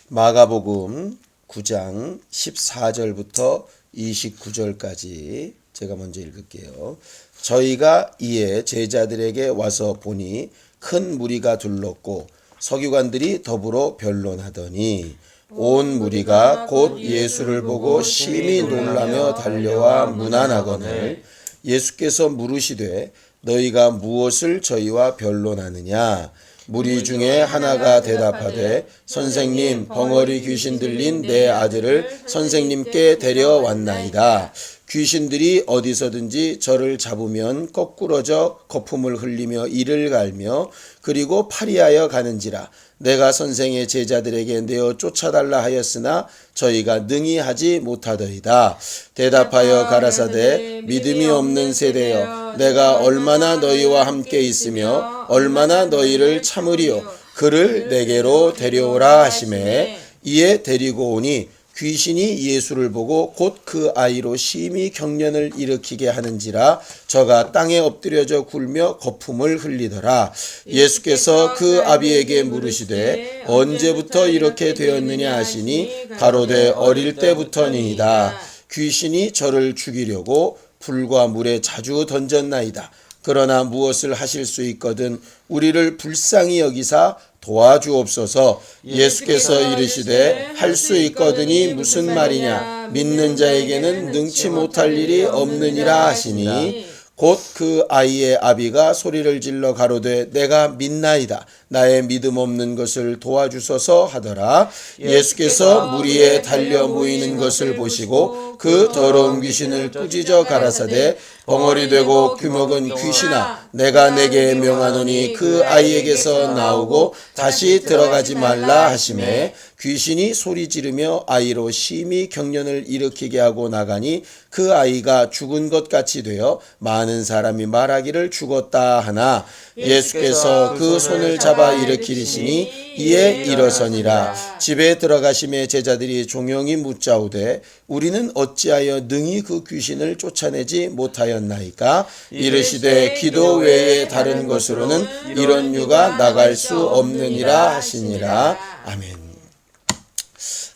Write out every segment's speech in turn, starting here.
마가복음 9장 14절부터 29절까지 제가 먼저 읽을게요. 저희가 이에 제자들에게 와서 보니 큰 무리가 둘렀고 서기관들이 더불어 변론하더니 온 무리가 곧 예수를 보고 심히 놀라며 달려와 문안하거늘 예수께서 물으시되 너희가 무엇을 저희와 변론하느냐? 무리 중에 하나가 대답하되 선생님, 벙어리 귀신 들린 내 아들을 선생님께 데려왔나이다. 귀신들이 어디서든지 저를 잡으면 거꾸러져 거품을 흘리며 이를 갈며 그리고 파리하여 가는지라. 내가 선생의 제자들에게 내어 쫓아달라 하였으나 저희가 능히 하지 못하더이다. 대답하여 가라사대 믿음이 없는 세대여, 내가 얼마나 너희와 함께 있으며 얼마나 너희를 참으리요. 그를 내게로 데려오라 하시매 이에 데리고 오니 귀신이 예수를 보고 곧 그 아이로 심히 경련을 일으키게 하는지라. 저가 땅에 엎드려져 굴며 거품을 흘리더라. 예수께서 그 아비에게 물으시되 언제부터 이렇게 되었느냐 하시니 가로되 어릴 때부터니이다. 귀신이 저를 죽이려고 불과 물에 자주 던졌나이다. 그러나 무엇을 하실 수 있거든 우리를 불쌍히 여기사 도와주옵소서. 예수께서 이르시되 할 수 있거든이 무슨 말이냐? 믿는 자에게는 능치 못할 일이 없느니라 하시니 곧 그 아이의 아비가 소리를 질러 가로되 내가 믿나이다. 나의 믿음 없는 것을 도와주소서 하더라. 예수께서 물 위에 달려 모이는 것을 보시고 그 더러운 귀신을 꾸짖어 가라사대 벙어리 되고 귀먹은 귀신아, 내가 내게 명하노니 그 아이에게서 나오고 다시 들어가지 말라 하시매 귀신이 소리 지르며 아이로 심히 경련을 일으키게 하고 나가니 그 아이가 죽은 것 같이 되어 많은 사람이 말하기를 죽었다 하나 예수께서 그 손을 잡아 일으키시니 이에 일어서니라. 집에 들어가심에 제자들이 종용이 묻자오되 우리는 어찌하여 능히 그 귀신을 쫓아내지 못하였나이까? 이르시되 기도 외에 다른 것으로는 이런 유가 나갈 수 없느니라 하시니라. 아멘.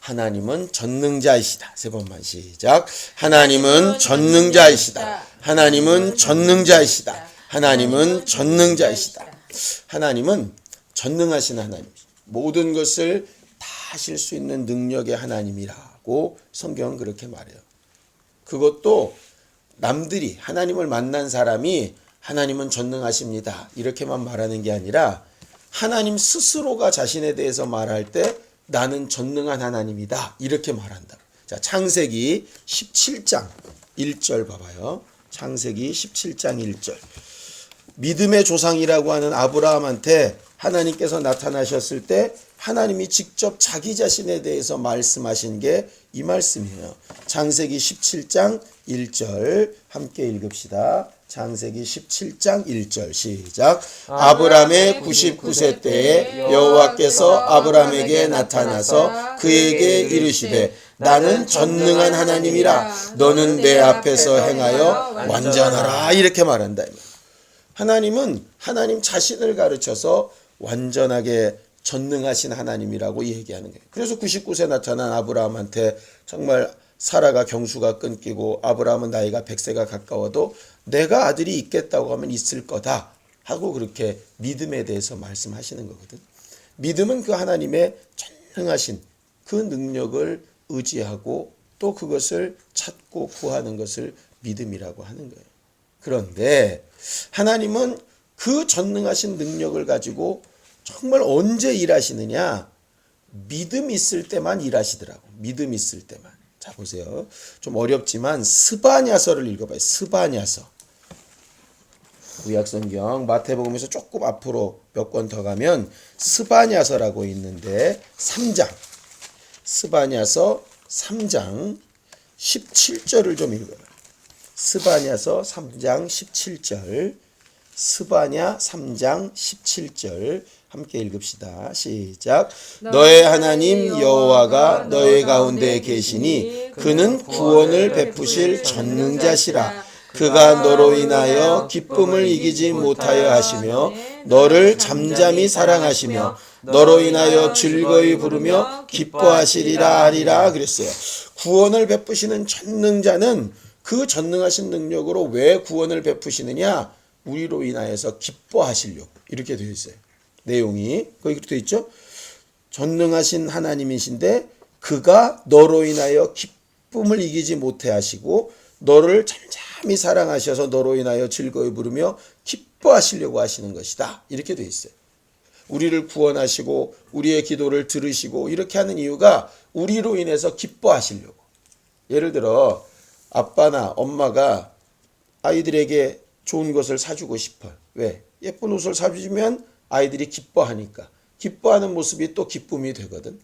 하나님은 전능자이시다. 세 번만 시작. 하나님은 전능자이시다. 하나님은 전능자이시다. 하나님은 전능자이시다. 하나님은 전능하신 하나님이시다. 모든 것을 다 하실 수 있는 능력의 하나님이라고 성경은 그렇게 말해요. 그것도 남들이 하나님을 만난 사람이 하나님은 전능하십니다 이렇게만 말하는 게 아니라 하나님 스스로가 자신에 대해서 말할 때 나는 전능한 하나님이다 이렇게 말한다. 자, 창세기 17장 1절 봐봐요. 창세기 17장 1절. 믿음의 조상이라고 하는 아브라함한테 하나님께서 나타나셨을 때 하나님이 직접 자기 자신에 대해서 말씀하신 게 이 말씀이에요. 창세기 17장 1절 함께 읽읍시다. 창세기 17장 1절 시작. 아브라함의 99세 때에 여호와께서 아브라함에게 나타나서 그에게 이르시되 나는 전능한 하나님이라. 너는 내 앞에서 행하여 완전하라 이렇게 말한다. 하나님은 하나님 자신을 가르쳐서 완전하게 전능하신 하나님이라고 얘기하는 거예요. 그래서 99세 나타난 아브라함한테 정말 사라가 경수가 끊기고 아브라함은 나이가 100세가 가까워도 내가 아들이 있겠다고 하면 있을 거다 하고 그렇게 믿음에 대해서 말씀하시는 거거든. 믿음은 그 하나님의 전능하신 그 능력을 의지하고 또 그것을 찾고 구하는 것을 믿음이라고 하는 거예요. 그런데 하나님은 그 전능하신 능력을 가지고 정말 언제 일하시느냐? 믿음 있을 때만 일하시더라고. 믿음 있을 때만. 자, 보세요. 좀 어렵지만 스바냐서를 읽어봐요. 스바냐서. 구약성경 마태복음에서 조금 앞으로 몇 권 더 가면 스바냐서라고 있는데 3장. 스바냐서 3장 17절을 좀 읽어요. 스바냐서 3장 17절. 스바냐 3장 17절 함께 읽읍시다. 시작. 너의 하나님 여호와가 너의 가운데 계시니 그는 구원을 베푸실 전능자시라. 그가 너로 인하여 기쁨을 이기지 못하여 하시며 너를 잠잠히 사랑하시며 너로 인하여 즐거이 부르며 기뻐하시리라 하리라 그랬어요. 구원을 베푸시는 전능자는 그 전능하신 능력으로 왜 구원을 베푸시느냐? 우리로 인하여서 기뻐하시려고 이렇게 되어 있어요. 내용이 거기 되어 있죠. 전능하신 하나님이신데 그가 너로 인하여 기쁨을 이기지 못해 하시고 너를 잠잠히 사랑하셔서 너로 인하여 즐거이 부르며 기뻐하시려고 하시는 것이다. 이렇게 되어 있어요. 우리를 구원하시고 우리의 기도를 들으시고 이렇게 하는 이유가 우리로 인해서 기뻐하시려고. 예를 들어 아빠나 엄마가 아이들에게 좋은 것을 사주고 싶어요. 왜? 예쁜 옷을 사주면 아이들이 기뻐하니까. 기뻐하는 모습이 또 기쁨이 되거든.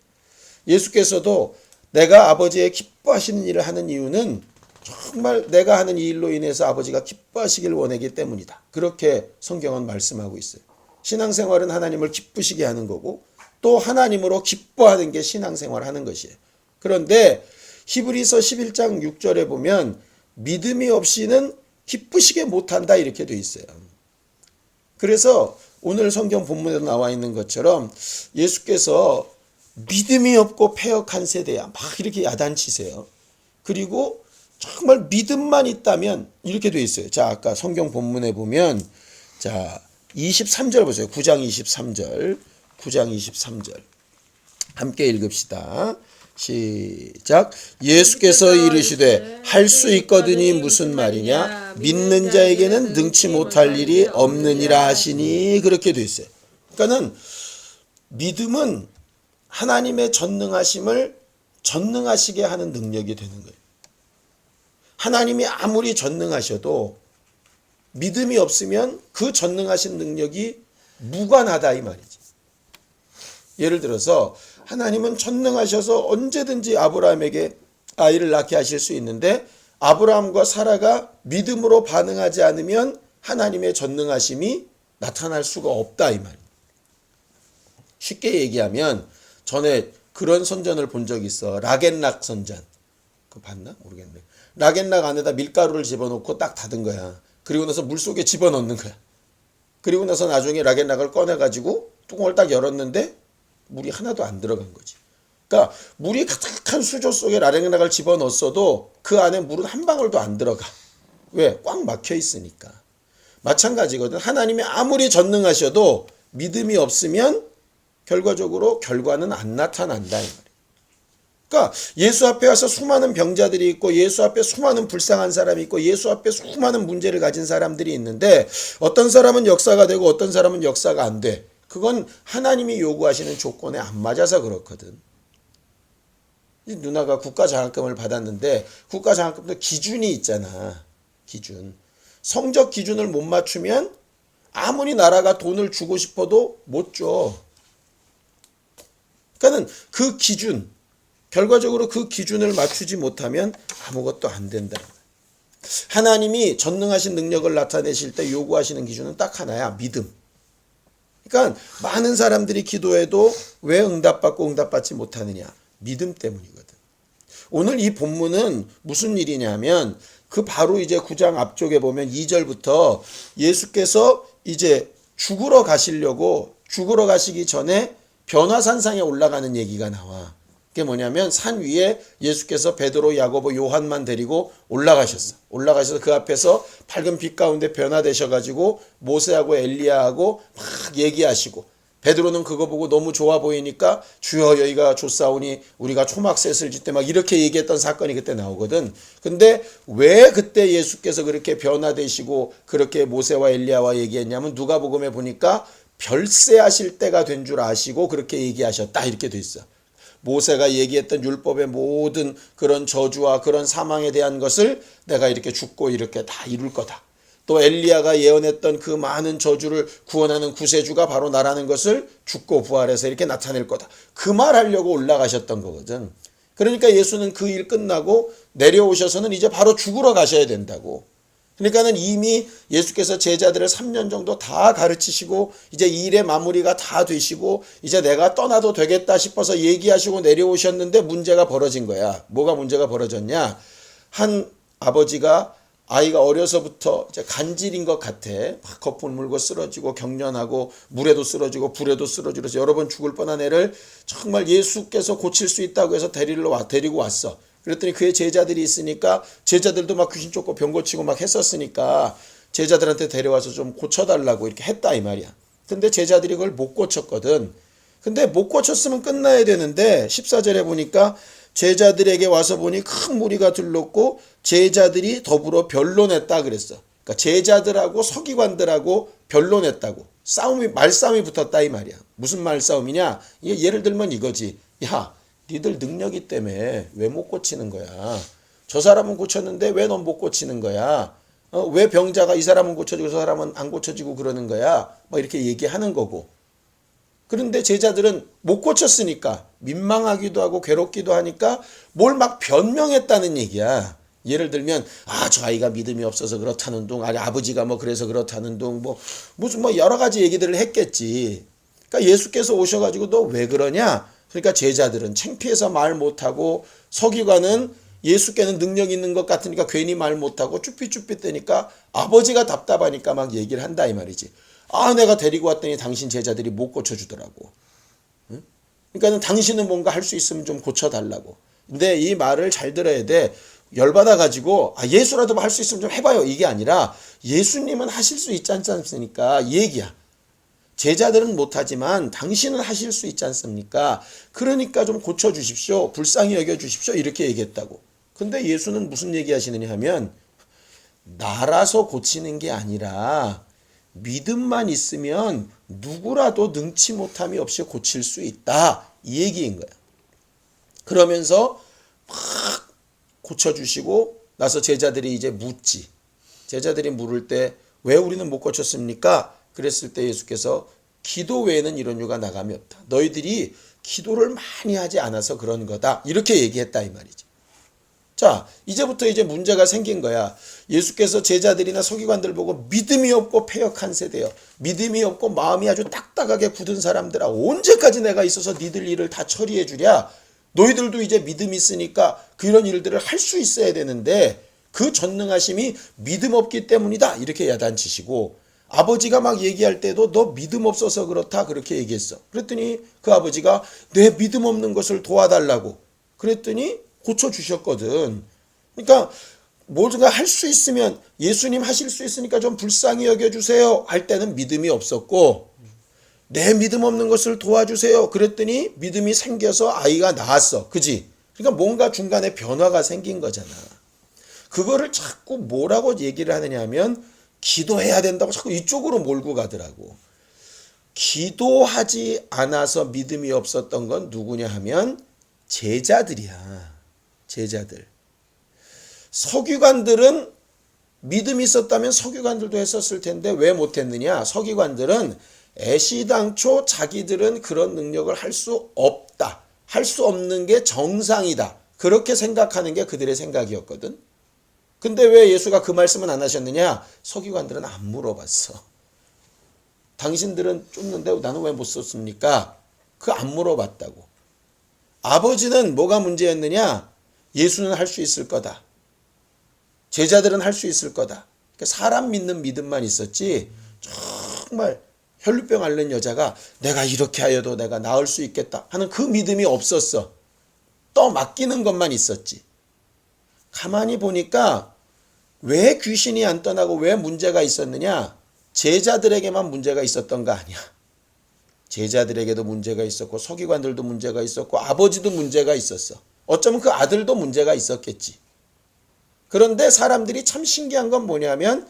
예수께서도 내가 아버지의 기뻐하시는 일을 하는 이유는 정말 내가 하는 이 일로 인해서 아버지가 기뻐하시길 원하기 때문이다. 그렇게 성경은 말씀하고 있어요. 신앙생활은 하나님을 기쁘시게 하는 거고 또 하나님으로 기뻐하는 게 신앙생활 하는 것이에요. 그런데 히브리서 11장 6절에 보면 믿음이 없이는 기쁘시게 못한다 이렇게 돼 있어요. 그래서 오늘 성경 본문에도 나와 있는 것처럼 예수께서 믿음이 없고 패역한 세대야 막 이렇게 야단치세요. 그리고 정말 믿음만 있다면 이렇게 돼 있어요. 자, 아까 성경 본문에 보면 자 23절 보세요. 9장 23절. 9장 23절. 함께 읽읍시다. 시작. 예수께서 이르시되 할 수 있거든이 무슨 말이냐? 믿는 자에게는 능치 못할 일이 없느니라 하시니 그렇게 돼 있어요. 그러니까는 믿음은 하나님의 전능하심을 전능하시게 하는 능력이 되는 거예요. 하나님이 아무리 전능하셔도 믿음이 없으면 그 전능하신 능력이 무관하다 이 말이지. 예를 들어서 하나님은 전능하셔서 언제든지 아브라함에게 아이를 낳게 하실 수 있는데 아브라함과 사라가 믿음으로 반응하지 않으면 하나님의 전능하심이 나타날 수가 없다 이 말이에요. 쉽게 얘기하면 전에 그런 선전을 본 적이 있어. 락앤락 선전. 그거 봤나? 모르겠네. 락앤락 안에다 밀가루를 집어넣고 딱 닫은 거야. 그리고 나서 물속에 집어넣는 거야. 그리고 나서 나중에 락앤락을 꺼내가지고 뚜껑을 딱 열었는데 물이 하나도 안 들어간 거지. 그러니까 물이 가득한 수조 속에 락앤락을 집어넣었어도 그 안에 물은 한 방울도 안 들어가. 왜? 꽉 막혀 있으니까. 마찬가지거든. 하나님이 아무리 전능하셔도 믿음이 없으면 결과적으로 결과는 안 나타난다 이 말이에요. 그러니까 예수 앞에 와서 수많은 병자들이 있고 예수 앞에 수많은 불쌍한 사람이 있고 예수 앞에 수많은 문제를 가진 사람들이 있는데 어떤 사람은 역사가 되고 어떤 사람은 역사가 안 돼. 그건 하나님이 요구하시는 조건에 안 맞아서 그렇거든. 이 누나가 국가장학금을 받았는데 국가장학금도 기준이 있잖아. 기준. 성적 기준을 못 맞추면 아무리 나라가 돈을 주고 싶어도 못 줘. 그러니까는 그 기준, 결과적으로 그 기준을 맞추지 못하면 아무것도 안 된다. 하나님이 전능하신 능력을 나타내실 때 요구하시는 기준은 딱 하나야. 믿음. 그러니까 많은 사람들이 기도해도 왜 응답받고 응답받지 못하느냐? 믿음 때문이거든. 오늘 이 본문은 무슨 일이냐면 그 바로 이제 9장 앞쪽에 보면 2절부터 예수께서 이제 죽으러 가시기 전에 변화산상에 올라가는 얘기가 나와. 그게 뭐냐면 산 위에 예수께서 베드로, 야고보, 요한만 데리고 올라가셨어. 올라가셔서 그 앞에서 밝은 빛 가운데 변화되셔가지고 모세하고 엘리야하고 막 얘기하시고 베드로는 그거 보고 너무 좋아 보이니까 주여 여기가 좋사오니 우리가 초막셋을 짓때 막 이렇게 얘기했던 사건이 그때 나오거든. 근데 왜 그때 예수께서 그렇게 변화되시고 그렇게 모세와 엘리야와 얘기했냐면 누가복음에 보니까 별세하실 때가 된 줄 아시고 그렇게 얘기하셨다 이렇게 돼 있어. 모세가 얘기했던 율법의 모든 그런 저주와 그런 사망에 대한 것을 내가 이렇게 죽고 이렇게 다 이룰 거다. 또 엘리야가 예언했던 그 많은 저주를 구원하는 구세주가 바로 나라는 것을 죽고 부활해서 이렇게 나타낼 거다. 그 말하려고 올라가셨던 거거든. 그러니까 예수는 그 일 끝나고 내려오셔서는 이제 바로 죽으러 가셔야 된다고. 그러니까는 이미 예수께서 제자들을 3년 정도 다 가르치시고 이제 일의 마무리가 다 되시고 이제 내가 떠나도 되겠다 싶어서 얘기하시고 내려오셨는데 문제가 벌어진 거야. 뭐가 문제가 벌어졌냐? 한 아버지가 아이가 어려서부터 이제 간질인 것 같아. 막 거품 물고 쓰러지고 경련하고 물에도 쓰러지고 불에도 쓰러지고 여러 번 죽을 뻔한 애를 정말 예수께서 고칠 수 있다고 해서 데리고 왔어. 그랬더니 그의 제자들이 있으니까 제자들도 막 귀신 쫓고 병 고치고 막 했었으니까 제자들한테 데려와서 좀 고쳐달라고 이렇게 했다 이 말이야. 근데 제자들이 그걸 못 고쳤거든. 근데 못 고쳤으면 끝나야 되는데 14절에 보니까 제자들에게 와서 보니 큰 무리가 둘렀고 제자들이 더불어 변론했다 그랬어. 그러니까 제자들하고 서기관들하고 변론했다고. 말싸움이 붙었다 이 말이야. 무슨 말싸움이냐? 예를 들면 이거지. 야, 니들 능력이 때문에 왜 못 고치는 거야? 저 사람은 고쳤는데 왜 넌 못 고치는 거야? 왜 병자가 이 사람은 고쳐지고 저 사람은 안 고쳐지고 그러는 거야? 막 이렇게 얘기하는 거고. 그런데 제자들은 못 고쳤으니까 민망하기도 하고 괴롭기도 하니까 뭘 막 변명했다는 얘기야. 예를 들면 저 아이가 믿음이 없어서 그렇다는 둥, 아니 아버지가 뭐 그래서 그렇다는 둥, 무슨 여러 가지 얘기들을 했겠지. 그러니까 예수께서 오셔가지고 너 왜 그러냐? 그러니까 제자들은 창피해서 말 못하고 서기관은 예수께는 능력 있는 것 같으니까 괜히 말 못하고 쭈삣쭈삣 대니까 아버지가 답답하니까 막 얘기를 한다 이 말이지. 내가 데리고 왔더니 당신 제자들이 못 고쳐주더라고. 응? 그러니까 당신은 뭔가 할 수 있으면 좀 고쳐달라고. 근데 이 말을 잘 들어야 돼. 열받아가지고 예수라도 할 수 있으면 좀 해봐요. 이게 아니라 예수님은 하실 수 있지 않습니까? 이 얘기야. 제자들은 못하지만 당신은 하실 수 있지 않습니까? 그러니까 좀 고쳐주십시오. 불쌍히 여겨주십시오. 이렇게 얘기했다고. 근데 예수는 무슨 얘기하시느냐 하면 나라서 고치는 게 아니라 믿음만 있으면 누구라도 능치 못함이 없이 고칠 수 있다. 이 얘기인 거야. 그러면서 막 고쳐주시고 나서 제자들이 이제 묻지. 제자들이 물을 때 왜 우리는 못 고쳤습니까? 그랬을 때 예수께서 기도 외에는 이런 유가 나감이 없다. 너희들이 기도를 많이 하지 않아서 그런 거다. 이렇게 얘기했다 이 말이지. 자, 이제부터 이제 문제가 생긴 거야. 예수께서 제자들이나 서기관들 보고 믿음이 없고 패역한 세대여. 믿음이 없고 마음이 아주 딱딱하게 굳은 사람들아. 언제까지 내가 있어서 니들 일을 다 처리해 주랴. 너희들도 이제 믿음이 있으니까 그런 일들을 할 수 있어야 되는데 그 전능하심이 믿음 없기 때문이다. 이렇게 야단치시고 아버지가 막 얘기할 때도 너 믿음 없어서 그렇다. 그렇게 얘기했어. 그랬더니 그 아버지가 내 믿음 없는 것을 도와달라고. 그랬더니 고쳐주셨거든. 그러니까 뭔가 할 수 있으면 예수님 하실 수 있으니까 좀 불쌍히 여겨주세요 할 때는 믿음이 없었고 내 믿음 없는 것을 도와주세요 그랬더니 믿음이 생겨서 아이가 나았어. 그지? 그러니까 뭔가 중간에 변화가 생긴 거잖아. 그거를 자꾸 뭐라고 얘기를 하느냐 하면 기도해야 된다고 자꾸 이쪽으로 몰고 가더라고. 기도하지 않아서 믿음이 없었던 건 누구냐 하면 제자들이야. 제자들. 서기관들은 믿음이 있었다면 서기관들도 했었을 텐데 왜 못했느냐? 서기관들은 애시당초 자기들은 그런 능력을 할 수 없다. 할 수 없는 게 정상이다. 그렇게 생각하는 게 그들의 생각이었거든. 근데 왜 예수가 그 말씀은 안 하셨느냐? 서기관들은 안 물어봤어. 당신들은 쫓는데 나는 왜 못 썼습니까? 그 안 물어봤다고. 아버지는 뭐가 문제였느냐? 예수는 할 수 있을 거다. 제자들은 할 수 있을 거다. 그러니까 사람 믿는 믿음만 있었지 정말 혈루병 앓는 여자가 내가 이렇게 하여도 내가 나을 수 있겠다 하는 그 믿음이 없었어. 또 맡기는 것만 있었지. 가만히 보니까 왜 귀신이 안 떠나고 왜 문제가 있었느냐? 제자들에게만 문제가 있었던 거 아니야. 제자들에게도 문제가 있었고 서기관들도 문제가 있었고 아버지도 문제가 있었어. 어쩌면 그 아들도 문제가 있었겠지. 그런데 사람들이 참 신기한 건 뭐냐면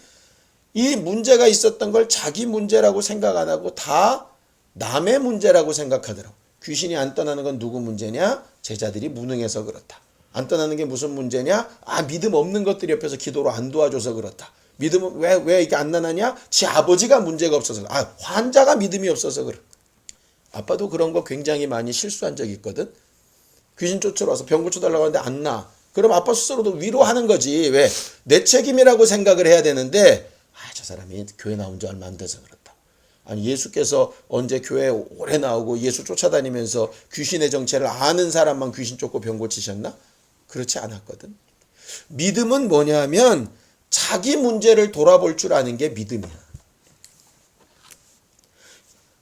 이 문제가 있었던 걸 자기 문제라고 생각 안 하고 다 남의 문제라고 생각하더라고. 귀신이 안 떠나는 건 누구 문제냐? 제자들이 무능해서 그렇다. 안 떠나는 게 무슨 문제냐? 믿음 없는 것들이 옆에서 기도로 안 도와줘서 그렇다. 믿음은 왜 이게 안 나느냐? 지 아버지가 문제가 없어서 환자가 믿음이 없어서 그래. 아빠도 그런 거 굉장히 많이 실수한 적이 있거든. 귀신 쫓으러 와서 병 고쳐달라고 하는데 안 나. 그럼 아빠 스스로도 위로하는 거지. 왜? 내 책임이라고 생각을 해야 되는데 저 사람이 교회 나온 지 얼마 안 돼서 그렇다. 아니 예수께서 언제 교회에 오래 나오고 예수 쫓아다니면서 귀신의 정체를 아는 사람만 귀신 쫓고 병 고치셨나? 그렇지 않았거든. 믿음은 뭐냐면 자기 문제를 돌아볼 줄 아는 게 믿음이야.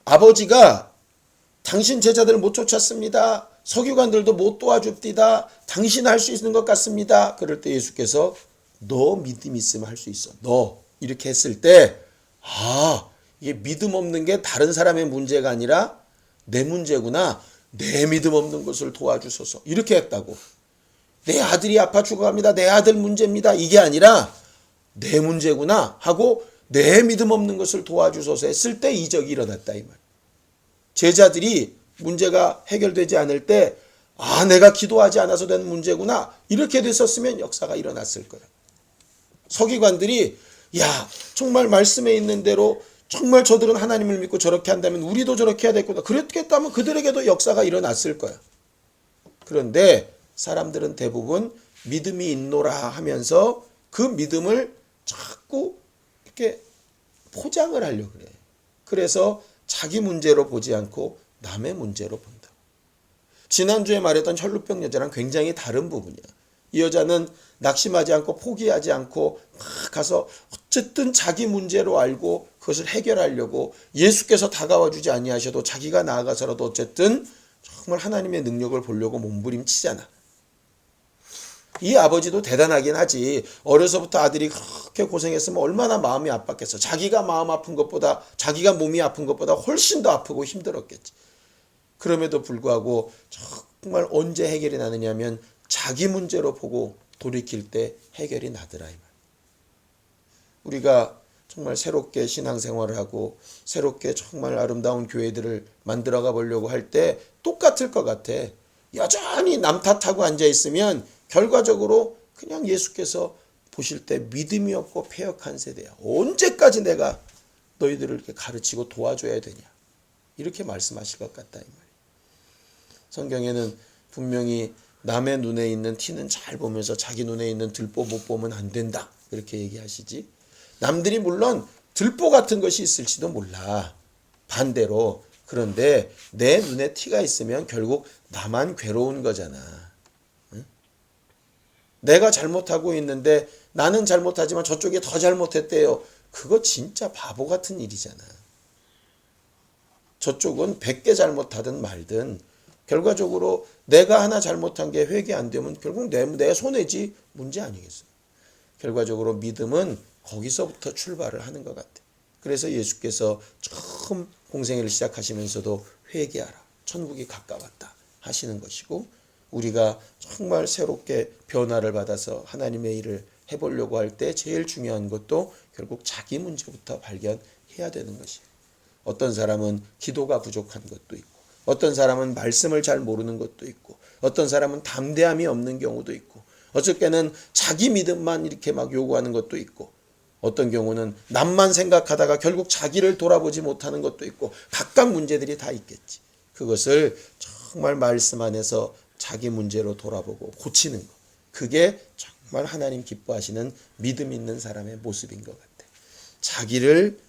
아버지가 당신 제자들 못 쫓았습니다. 서기관들도 못 도와줍디다. 당신 할 수 있는 것 같습니다. 그럴 때 예수께서 너 믿음 있으면 할 수 있어. 너 이렇게 했을 때 이게 믿음 없는 게 다른 사람의 문제가 아니라 내 문제구나. 내 믿음 없는 것을 도와주소서. 이렇게 했다고. 내 아들이 아파 죽어갑니다. 내 아들 문제입니다. 이게 아니라 내 문제구나 하고 내 믿음 없는 것을 도와주소서 했을 때 이적이 일어났다 이 말. 제자들이 문제가 해결되지 않을 때 내가 기도하지 않아서 된 문제구나 이렇게 됐었으면 역사가 일어났을 거예요. 서기관들이 정말 말씀에 있는 대로 정말 저들은 하나님을 믿고 저렇게 한다면 우리도 저렇게 해야 되겠구나. 그랬겠다면 그들에게도 역사가 일어났을 거야. 그런데 사람들은 대부분 믿음이 있노라 하면서 그 믿음을 자꾸 이렇게 포장을 하려고 그래. 그래서 자기 문제로 보지 않고 남의 문제로 본다. 지난주에 말했던 혈루병 여자랑 굉장히 다른 부분이야. 이 여자는 낙심하지 않고 포기하지 않고 막 가서 어쨌든 자기 문제로 알고 그것을 해결하려고 예수께서 다가와 주지 아니하셔도 자기가 나아가서라도 어쨌든 정말 하나님의 능력을 보려고 몸부림치잖아. 이 아버지도 대단하긴 하지. 어려서부터 아들이 그렇게 고생했으면 얼마나 마음이 아팠겠어. 자기가 마음 아픈 것보다 자기가 몸이 아픈 것보다 훨씬 더 아프고 힘들었겠지. 그럼에도 불구하고 정말 언제 해결이 나느냐면 자기 문제로 보고 돌이킬 때 해결이 나더라 이 말. 우리가 정말 새롭게 신앙생활을 하고 새롭게 정말 아름다운 교회들을 만들어가 보려고 할 때 똑같을 것 같아. 여전히 남 탓하고 앉아있으면 결과적으로 그냥 예수께서 보실 때 믿음이 없고 패역한 세대야. 언제까지 내가 너희들을 이렇게 가르치고 도와줘야 되냐. 이렇게 말씀하실 것 같다 이 말이야. 성경에는 분명히 남의 눈에 있는 티는 잘 보면서 자기 눈에 있는 들보 못 보면 안 된다. 이렇게 얘기하시지. 남들이 물론 들보 같은 것이 있을지도 몰라. 반대로. 그런데 내 눈에 티가 있으면 결국 나만 괴로운 거잖아. 응? 내가 잘못하고 있는데 나는 잘못하지만 저쪽이 더 잘못했대요. 그거 진짜 바보 같은 일이잖아. 저쪽은 100개 잘못하든 말든 결과적으로 내가 하나 잘못한 게 회개 안 되면 결국 내 손해지 문제 아니겠어. 결과적으로 믿음은 거기서부터 출발을 하는 것 같아. 그래서 예수께서 처음 공생애를 시작하시면서도 회개하라. 천국이 가까웠다 하시는 것이고 우리가 정말 새롭게 변화를 받아서 하나님의 일을 해보려고 할 때 제일 중요한 것도 결국 자기 문제부터 발견해야 되는 것이에요. 어떤 사람은 기도가 부족한 것도 있고 어떤 사람은 말씀을 잘 모르는 것도 있고 어떤 사람은 담대함이 없는 경우도 있고 어쩔 때는 자기 믿음만 이렇게 막 요구하는 것도 있고 어떤 경우는 남만 생각하다가 결국 자기를 돌아보지 못하는 것도 있고 각각 문제들이 다 있겠지. 그것을 정말 말씀 안에서 자기 문제로 돌아보고 고치는 것. 그게 정말 하나님 기뻐하시는 믿음 있는 사람의 모습인 것 같아. 자기를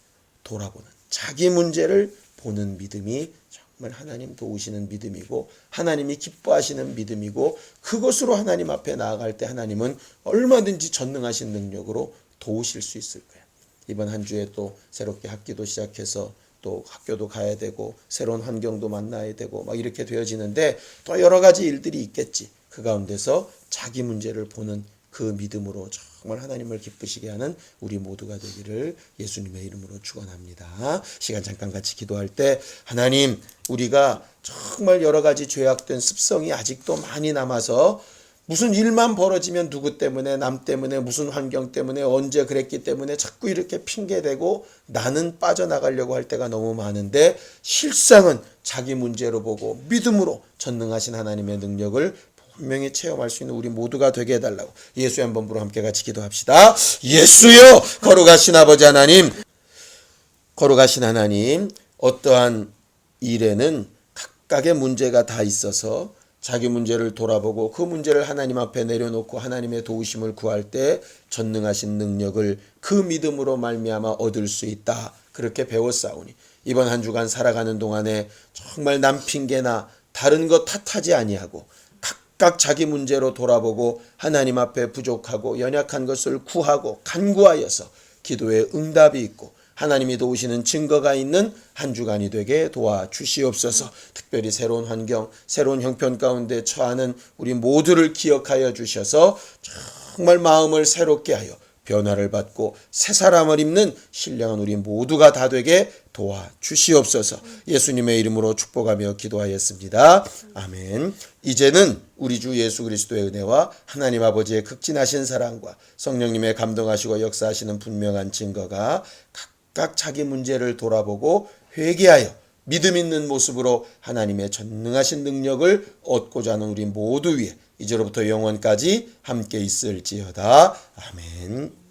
돌아보는 자기 문제를 보는 믿음이 정말 하나님 도우시는 믿음이고 하나님이 기뻐하시는 믿음이고 그것으로 하나님 앞에 나아갈 때 하나님은 얼마든지 전능하신 능력으로 도우실 수 있을 거야. 이번 한 주에 또 새롭게 학기도 시작해서 또 학교도 가야 되고 새로운 환경도 만나야 되고 막 이렇게 되어지는데 또 여러 가지 일들이 있겠지. 그 가운데서 자기 문제를 보는 그 믿음으로 정말 하나님을 기쁘시게 하는 우리 모두가 되기를 예수님의 이름으로 축원합니다. 시간 잠깐 같이 기도할 때 하나님 우리가 정말 여러 가지 죄악된 습성이 아직도 많이 남아서 무슨 일만 벌어지면 누구 때문에 남 때문에 무슨 환경 때문에 언제 그랬기 때문에 자꾸 이렇게 핑계대고 나는 빠져나가려고 할 때가 너무 많은데 실상은 자기 문제로 보고 믿음으로 전능하신 하나님의 능력을 분명히 체험할 수 있는 우리 모두가 되게 해달라고 예수의 한 번부로 함께 같이 기도합시다. 예수여 거룩하신 아버지 하나님 거룩하신 하나님 어떠한 일에는 각각의 문제가 다 있어서 자기 문제를 돌아보고 그 문제를 하나님 앞에 내려놓고 하나님의 도우심을 구할 때 전능하신 능력을 그 믿음으로 말미암아 얻을 수 있다. 그렇게 배웠사오니 이번 한 주간 살아가는 동안에 정말 남 핑계나 다른 것 탓하지 아니하고 각각 자기 문제로 돌아보고 하나님 앞에 부족하고 연약한 것을 구하고 간구하여서 기도에 응답이 있고 하나님이 도우시는 증거가 있는 한 주간이 되게 도와주시옵소서. 특별히 새로운 환경, 새로운 형편 가운데 처하는 우리 모두를 기억하여 주셔서 정말 마음을 새롭게 하여 변화를 받고 새 사람을 입는 신령한 우리 모두가 다 되게 도와주시옵소서. 예수님의 이름으로 축복하며 기도하였습니다. 아멘. 이제는 우리 주 예수 그리스도의 은혜와 하나님 아버지의 극진하신 사랑과 성령님의 감동하시고 역사하시는 분명한 증거가 각각 자기 문제를 돌아보고 회개하여 믿음 있는 모습으로 하나님의 전능하신 능력을 얻고자 하는 우리 모두 위에 이제로부터 영원까지 함께 있을지어다. 아멘.